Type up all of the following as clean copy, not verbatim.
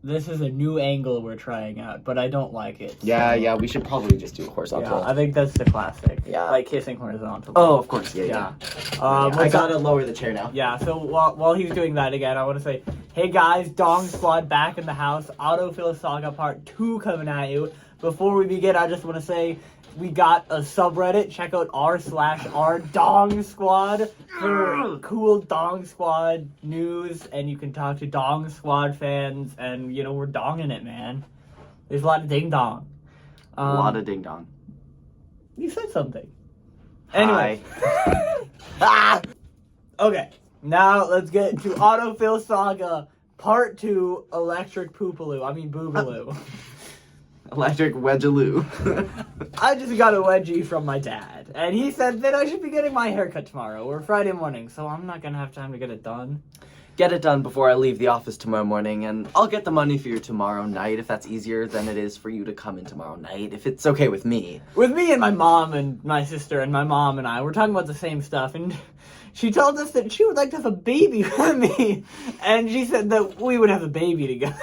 this is a new angle we're trying out, but I don't like it. Yeah, we should probably just do horizontal. Yeah, I think that's the classic. Yeah. Like kissing horizontal. Oh, of course, yeah. I gotta lower the chair now. Yeah, so while he's doing that again, I want to say, hey guys, Dong Squad back in the house. Autofill Saga Part 2 coming at you. Before we begin, I just want to say, we got a subreddit. Check out r/r Dong Squad for cool Dong Squad news, and you can talk to Dong Squad fans, and you know we're donging it, man. There's a lot of ding dong. A lot of ding dong. You said something. Anyway. Hi. Okay, now let's get to Autofill Saga Part 2, Electric Poopaloo. I mean Boogaloo. Electric Wedgaloo. I just got a wedgie from my dad, and he said that I should be getting my haircut tomorrow or Friday morning, so I'm not gonna have time to get it done. Get it done before I leave the office tomorrow morning, and I'll get the money for you tomorrow night if that's easier than it is for you to come in tomorrow night, if it's okay with me. With me and my mom and my sister and my mom and I, we're talking about the same stuff, and she told us that she would like to have a baby with me, and she said that we would have a baby together.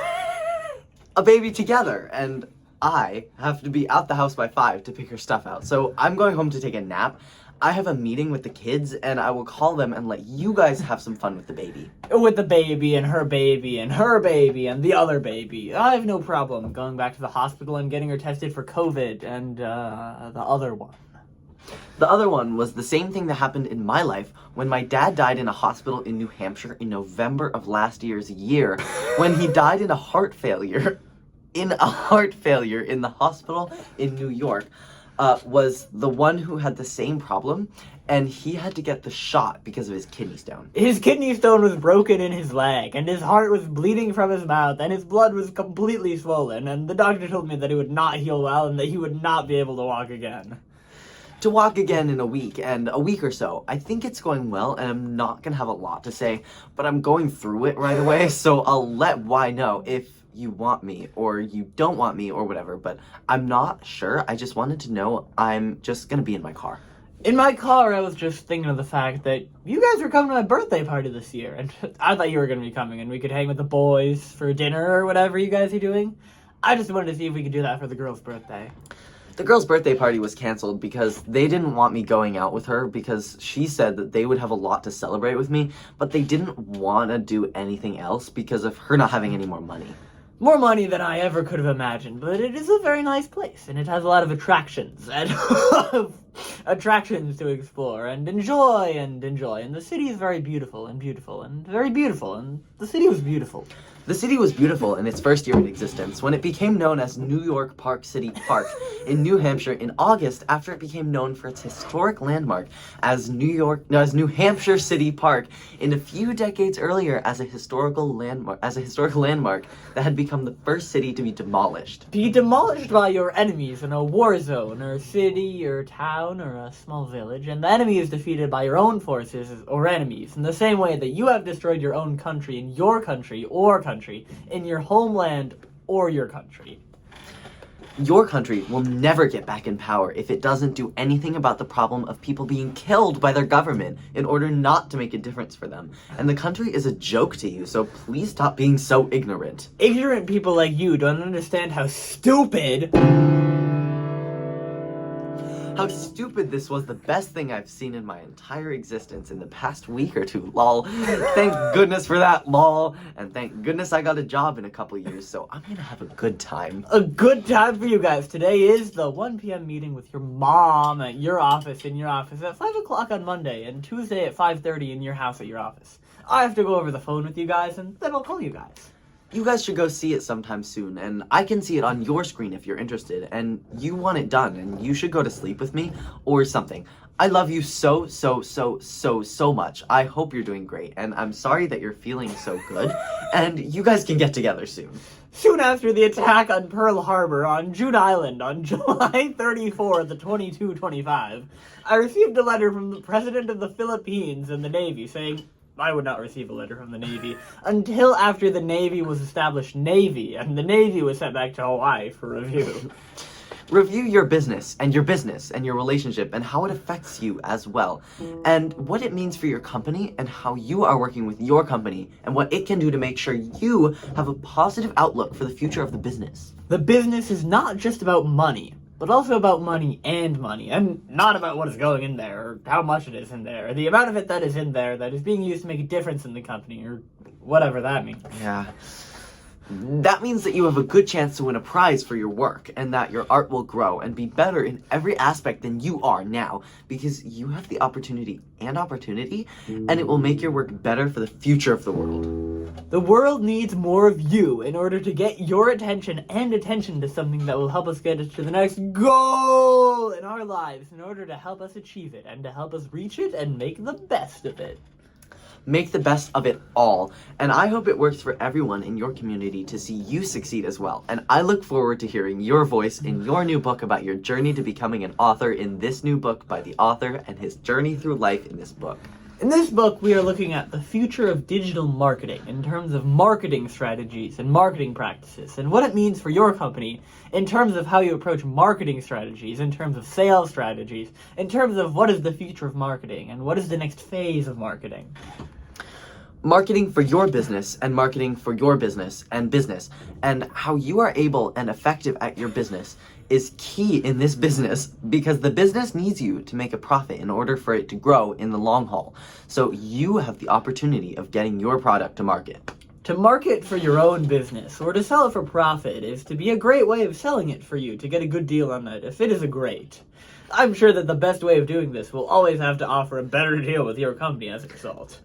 A baby together, and I have to be out the house by 5 to pick her stuff out. So I'm going home to take a nap. I have a meeting with the kids, and I will call them and let you guys have some fun with the baby. With the baby and her baby and her baby and the other baby. I have no problem going back to the hospital and getting her tested for COVID and the other one. The other one was the same thing that happened in my life when my dad died in a hospital in New Hampshire in November of last year's year, when he died in a heart failure. In the hospital in New York, was the one who had the same problem, and he had to get the shot because of his kidney stone. His kidney stone was broken in his leg, and his heart was bleeding from his mouth, and his blood was completely swollen, and the doctor told me that it would not heal well and that he would not be able to walk again. To walk again in a week or so. I think it's going well, and I'm not gonna have a lot to say, but I'm going through it right away, so I'll let Y know if you want me or you don't want me or whatever, but I'm not sure. I just wanted to know I'm just gonna be in my car. In my car, I was just thinking of the fact that you guys were coming to my birthday party this year, and I thought you were going to be coming, and we could hang with the boys for dinner or whatever you guys are doing. I just wanted to see if we could do that for the girl's birthday. The girl's birthday party was canceled because they didn't want me going out with her because she said that they would have a lot to celebrate with me, but they didn't want to do anything else because of her not having any more money. More money than I ever could have imagined, but it is a very nice place, and it has a lot of attractions, and attractions to explore, and enjoy, and the city is very beautiful, and very beautiful, and the city was beautiful. The city was beautiful in its first year in existence, when it became known as New York Park City Park in New Hampshire in August, after it became known for its historic landmark as New Hampshire City Park, in a few decades earlier as a historical landmark that had become the first city to be demolished. Be demolished by your enemies in a war zone, or city, or town, or a small village, and the enemy is defeated by your own forces or enemies, in the same way that you have destroyed your own country in your country or country, in your homeland or your country. Your country will never get back in power if it doesn't do anything about the problem of people being killed by their government in order not to make a difference for them. And the country is a joke to you, so please stop being so ignorant. Ignorant people like you don't understand how stupid this was. The best thing I've seen in my entire existence in the past week or two, lol. Thank goodness for that, lol. And thank goodness I got a job in a couple years, so I'm gonna have a good time. A good time for you guys. Today is the 1 p.m. meeting with your mom at your office, at 5 o'clock on Monday, and Tuesday at 5:30 in your house at your office. I have to go over the phone with you guys, and then I'll call you guys. You guys should go see it sometime soon, and I can see it on your screen if you're interested, and you want it done, and you should go to sleep with me, or something. I love you so much. I hope you're doing great, and I'm sorry that you're feeling so good, and you guys can get together soon. Soon after the attack on Pearl Harbor on June Island on July 34th, 2225, I received a letter from the President of the Philippines and the Navy saying I would not receive a letter from the Navy until after the Navy was established Navy, and the Navy was sent back to Hawaii for review. Review your business and your relationship and how it affects you as well, and what it means for your company and how you are working with your company and what it can do to make sure you have a positive outlook for the future of the business. The business is not just about money, but also about money, and not about what is going in there, or how much it is in there, or the amount of it that is in there that is being used to make a difference in the company, or whatever that means. Yeah. That means that you have a good chance to win a prize for your work, and that your art will grow and be better in every aspect than you are now, because you have the opportunity, and it will make your work better for the future of the world. The world needs more of you in order to get your attention and attention to something that will help us get us to the next goal in our lives, in order to help us achieve it, and to help us reach it and make the best of it. Make the best of it all, and I hope it works for everyone in your community to see you succeed as well, and I look forward to hearing your voice in your new book about your journey to becoming an author in this new book by the author and his journey through life in this book. In this book, we are looking at the future of digital marketing in terms of marketing strategies and marketing practices, and what it means for your company in terms of how you approach marketing strategies, in terms of sales strategies, in terms of what is the future of marketing, and what is the next phase of marketing. Marketing for your business and marketing for your business, and how you are able and effective at your business is key in this business, because the business needs you to make a profit in order for it to grow in the long haul. So you have the opportunity of getting your product to market. To market for your own business, or to sell it for profit, is to be a great way of selling it for you, to get a good deal on it, if it is a great. I'm sure that the best way of doing this will always have to offer a better deal with your company as a result.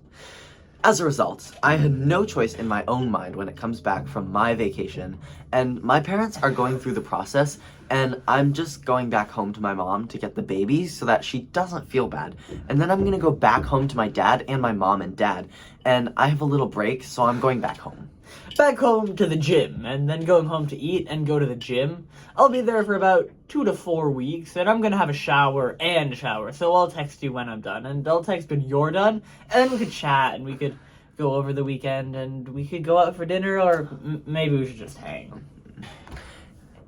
As a result, I had no choice in my own mind when it comes back from my vacation, and my parents are going through the process, and I'm just going back home to my mom to get the baby so that she doesn't feel bad, and then I'm gonna go back home to my dad and my mom and dad, and I have a little break, so I'm going back home. Back home to the gym, and then going home to eat and go to the gym. I'll be there for about 2 to 4 weeks, and I'm gonna have a shower, so I'll text you when I'm done, and I'll text when you're done, and then we could chat, and we could go over the weekend, and we could go out for dinner, or maybe we should just hang.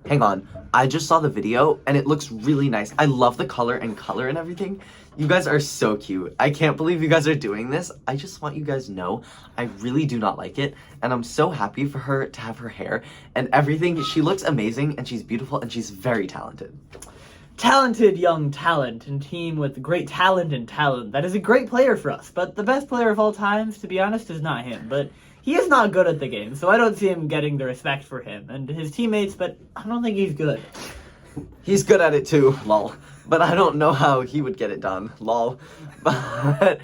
Hang on, I just saw the video, and it looks really nice. I love the color and everything. You guys are so cute. I can't believe you guys are doing this. I just want you guys to know, I really do not like it, and I'm so happy for her to have her hair and everything. She looks amazing, and she's beautiful, and she's very talented. Talented young talent, and team with great talent and talent. That is a great player for us, but the best player of all times, to be honest, is not him. But he is not good at the game, so I don't see him getting the respect for him and his teammates, but I don't think he's good. He's good at it too, lol. But I don't know how he would get it done, lol. But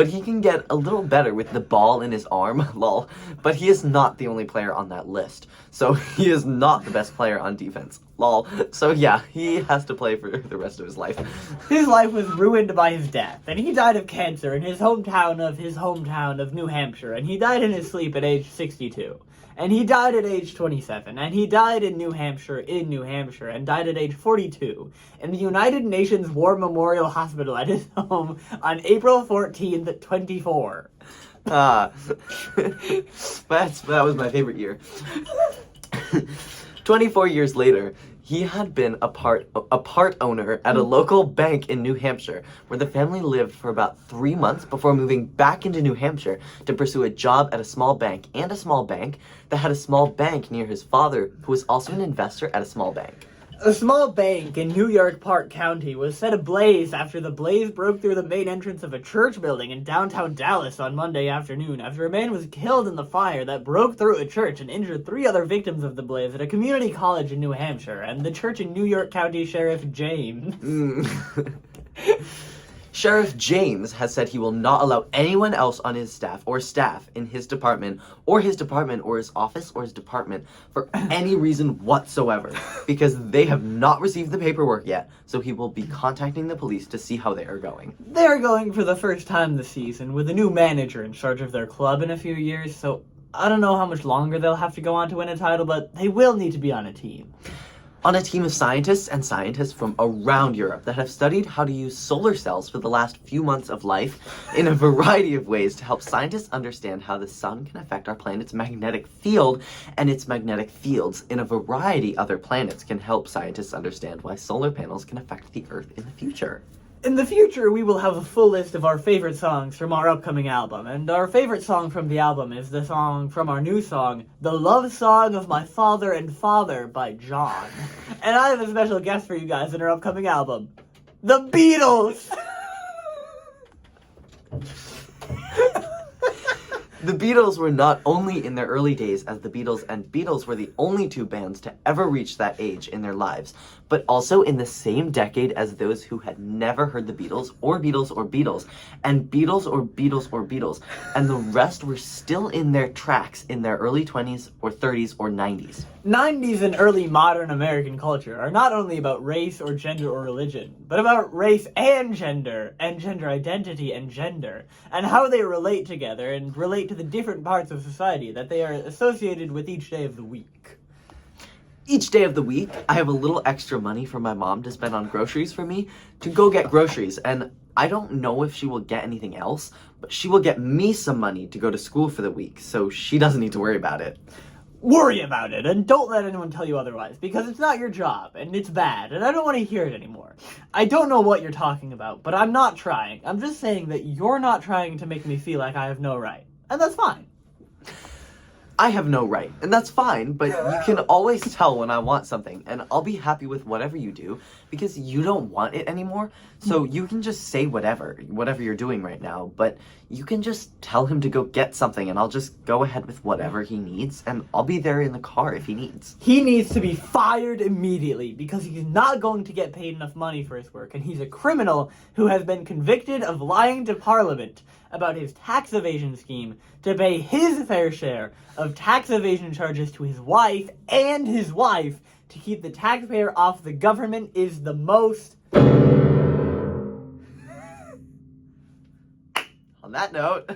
he can get a little better with the ball in his arm, lol. But he is not the only player on that list. So he is not the best player on defense, lol. So yeah, he has to play for the rest of his life. His life was ruined by his death, and he died of cancer in his hometown of New Hampshire, and he died in his sleep at age 62. And he died at age 27, and he died in New Hampshire, and died at age 42, in the United Nations War Memorial Hospital at his home on April 14th, 24. That was my favorite year. 24 years later, he had been a part owner at a local bank in New Hampshire, where the family lived for about 3 months before moving back into New Hampshire to pursue a job at a small bank that had a small bank near his father, who was also an investor at a small bank. A small bank in New York Park County was set ablaze after the blaze broke through the main entrance of a church building in downtown Dallas on Monday afternoon, after a man was killed in the fire that broke through a church and injured 3 other victims of the blaze at a community college in New Hampshire, and the church in New York County Sheriff James. Sheriff James has said he will not allow anyone else on his staff in his department or his office or his department for any reason whatsoever, because they have not received the paperwork yet, so he will be contacting the police to see how they are going. They are going for the first time this season with a new manager in charge of their club in a few years, so I don't know how much longer they'll have to go on to win a title, but they will need to be on a team. on a team of scientists from around Europe that have studied how to use solar cells for the last few months of life in a variety of ways to help scientists understand how the sun can affect our planet's magnetic field, and its magnetic fields in a variety other planets can help scientists understand why solar panels can affect the Earth in the future. In the future, we will have a full list of our favorite songs from our upcoming album, and our favorite song from the album is the song from our new song, The Love Song of My Father and Father by John. And I have a special guest for you guys in our upcoming album, The Beatles! The Beatles were not only in their early days as the Beatles, and Beatles were the only two bands to ever reach that age in their lives, but also in the same decade as those who had never heard the Beatles, or Beatles, or Beatles, and Beatles, or Beatles, or Beatles, and the rest were still in their tracks in their early 20s, or 30s, or 90s. 90s and early modern American culture are not only about race or gender or religion, but about race and gender identity and gender, and how they relate together and relate to the different parts of society that they are associated with each day of the week. Each day of the week, I have a little extra money from my mom to spend on groceries for me to go get groceries, and I don't know if she will get anything else, but she will get me some money to go to school for the week, so she doesn't need to worry about it. Worry about it, and don't let anyone tell you otherwise, because it's not your job, and it's bad, and I don't want to hear it anymore. I don't know what you're talking about, but I'm not trying. I'm just saying that you're not trying to make me feel like I have no right, and that's fine. I have no right, and that's fine, but you can always tell when I want something, and I'll be happy with whatever you do, because you don't want it anymore, so you can just say whatever you're doing right now, but you can just tell him to go get something, and I'll just go ahead with whatever he needs, and I'll be there in the car if he needs. He needs to be fired immediately, because he's not going to get paid enough money for his work, and he's a criminal who has been convicted of lying to Parliament about his tax evasion scheme to pay his fair share of tax evasion charges to his wife and his wife to keep the taxpayer off the government is the most... On that note...